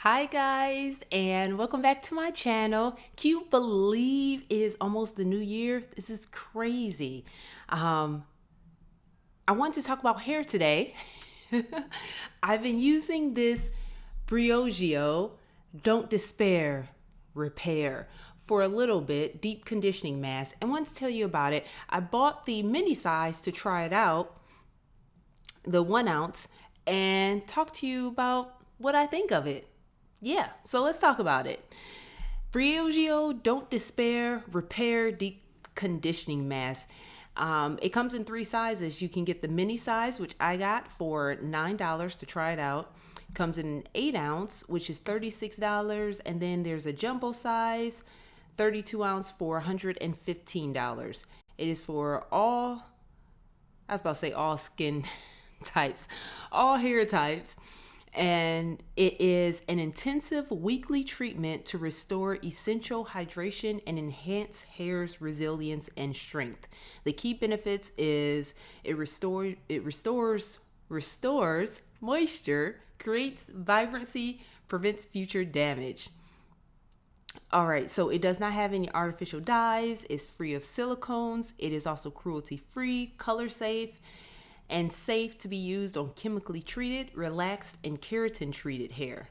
Hi guys, and welcome back to my channel. Can you believe it is almost the new year? This is crazy. I want to talk about hair today. I've been using this Briogeo Don't Despair Repair for a little bit, deep conditioning mask, and want to tell you about it. I bought the mini size to try it out, the 1 ounce, and talk to you about what I think of it. Yeah, so let's talk about it. Briogeo Don't Despair Repair Deep Conditioning Mask. It comes in 3 sizes. You can get the mini size, which I got for $9 to try it out. It comes in an 8 ounce, which is $36. And then there's a jumbo size, 32 ounce for $115. It is for all, I was about to say all skin types, all hair types. And it is an intensive weekly treatment to restore essential hydration and enhance hair's resilience and strength. The key benefits is it restores moisture, creates vibrancy, prevents future damage. All right, so it does not have any artificial dyes, it's free of silicones, it is also cruelty free, color safe, and safe to be used on chemically treated, relaxed, and keratin treated hair,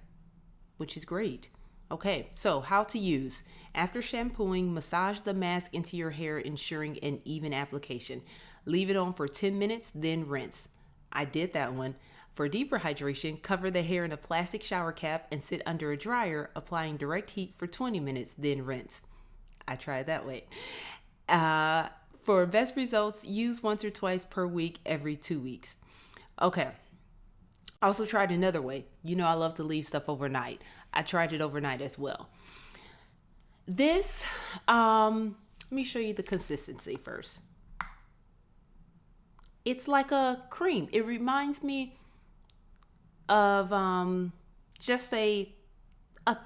which is great. Okay, so how to use. After shampooing, massage the mask into your hair, ensuring an even application. Leave it on for 10 minutes, then rinse. I did that one. For deeper hydration, cover the hair in a plastic shower cap and sit under a dryer, applying direct heat for 20 minutes, then rinse. I tried that way. For best results, use once or twice per week every 2 weeks. Okay. I also tried another way. You know I love to leave stuff overnight. I tried it overnight as well. This, let me show you the consistency first. It's like a cream. It reminds me of just a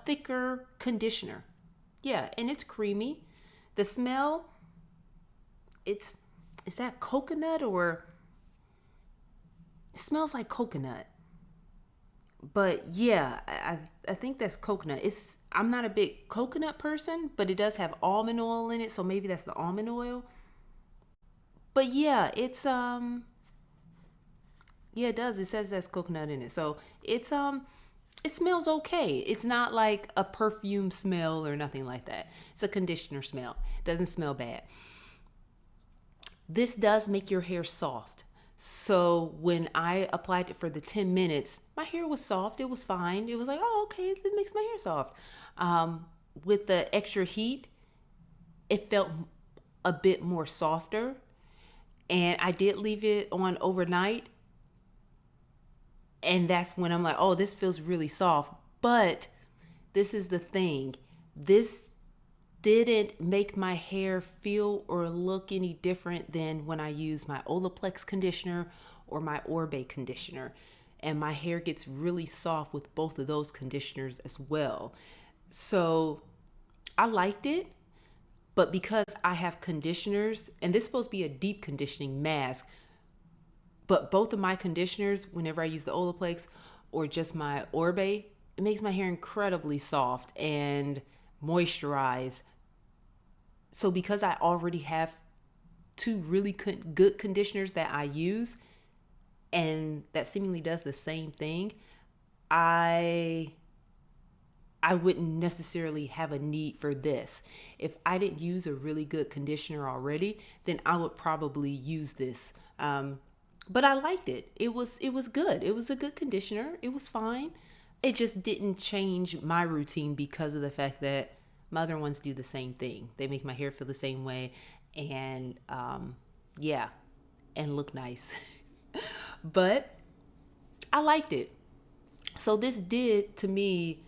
thicker conditioner. Yeah, and it's creamy. The smell, is that coconut, or it smells like coconut, but yeah, I think that's coconut. I'm not a big coconut person, but it does have almond oil in it, so maybe that's the almond oil. But yeah, it's yeah, it does. It says that's coconut in it, so it's it smells okay. It's not like a perfume smell or nothing like that. It's a conditioner smell. It doesn't smell bad. This does make your hair soft. So when I applied it for the 10 minutes, my hair was soft. It was fine. It was like, oh, okay, it makes my hair soft. With the extra heat, it felt a bit more softer. And I did leave it on overnight. And that's when I'm like, oh, this feels really soft. But this is the thing. This didn't make my hair feel or look any different than when I use my Olaplex conditioner or my Oribe conditioner. And my hair gets really soft with both of those conditioners as well. So I liked it, but because I have conditioners, and this is supposed to be a deep conditioning mask, but both of my conditioners, whenever I use the Olaplex or just my Oribe, it makes my hair incredibly soft and moisturized. So because I already have 2 really good conditioners that I use, and that seemingly does the same thing, I wouldn't necessarily have a need for this. If I didn't use a really good conditioner already, then I would probably use this. But I liked it. It was good. It was a good conditioner. It was fine. It just didn't change my routine because of the fact that my other ones do the same thing. They make my hair feel the same way, and yeah, and look nice. But I liked it. So this did to me,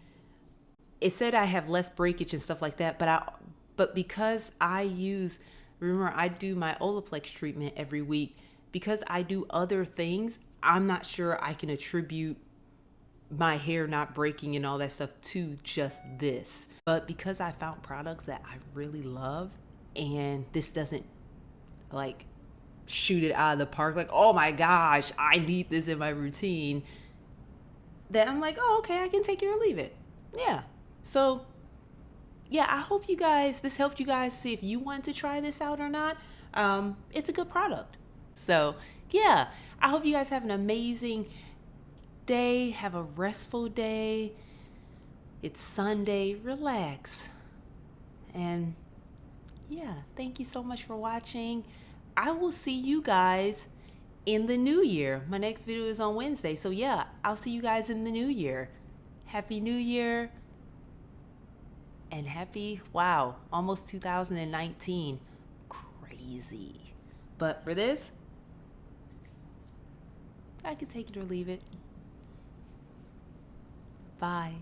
it said I have less breakage and stuff like that, but because remember I do my Olaplex treatment every week, because I do other things, I'm not sure I can attribute my hair not breaking and all that stuff to just this. But because I found products that I really love, and this doesn't like shoot it out of the park, like, oh my gosh, I need this in my routine, that I'm like, oh, okay, I can take it or leave it. yeah. So yeah, I hope you guys, this helped you guys see if you want to try this out or not. It's a good product. So yeah, I hope you guys have an amazing day. Have a restful day. It's Sunday. Relax. And yeah, thank you so much for watching. I will see you guys in the new year. My next video is on Wednesday. So yeah, I'll see you guys in the new year. Happy New Year. And happy, wow, almost 2019. Crazy. But for this, I can take it or leave it. Bye.